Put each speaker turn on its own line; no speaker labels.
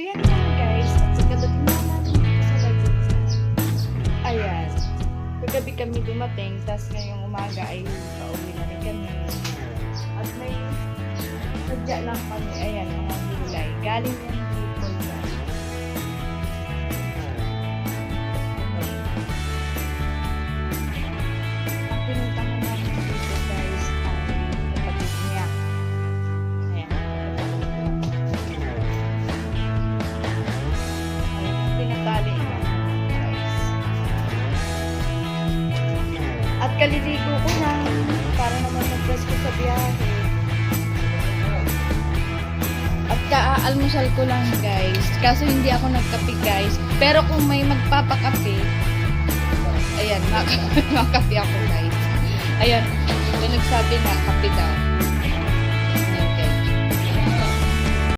So yan lang guys, at pagkadating na natin dito sa Laguna, ayan, kagabi kami dumating, tas ngayong umaga ay pauwi na rin kami. At may sadya lang kami, ayan, mga gulay. Galing yan dito guys. Ang pinuntahan namin dito guys ay kapatid niya. Ayan, tinatali niya guys. At kaliligo ko na para naman mag-dress ko sa biyahe. At ka-almusal ko lang guys. Kaso hindi ako nagkape guys. Pero kung may magpapakape, ayan, makape ako guys. Ayan, may nagsabi na kape daw.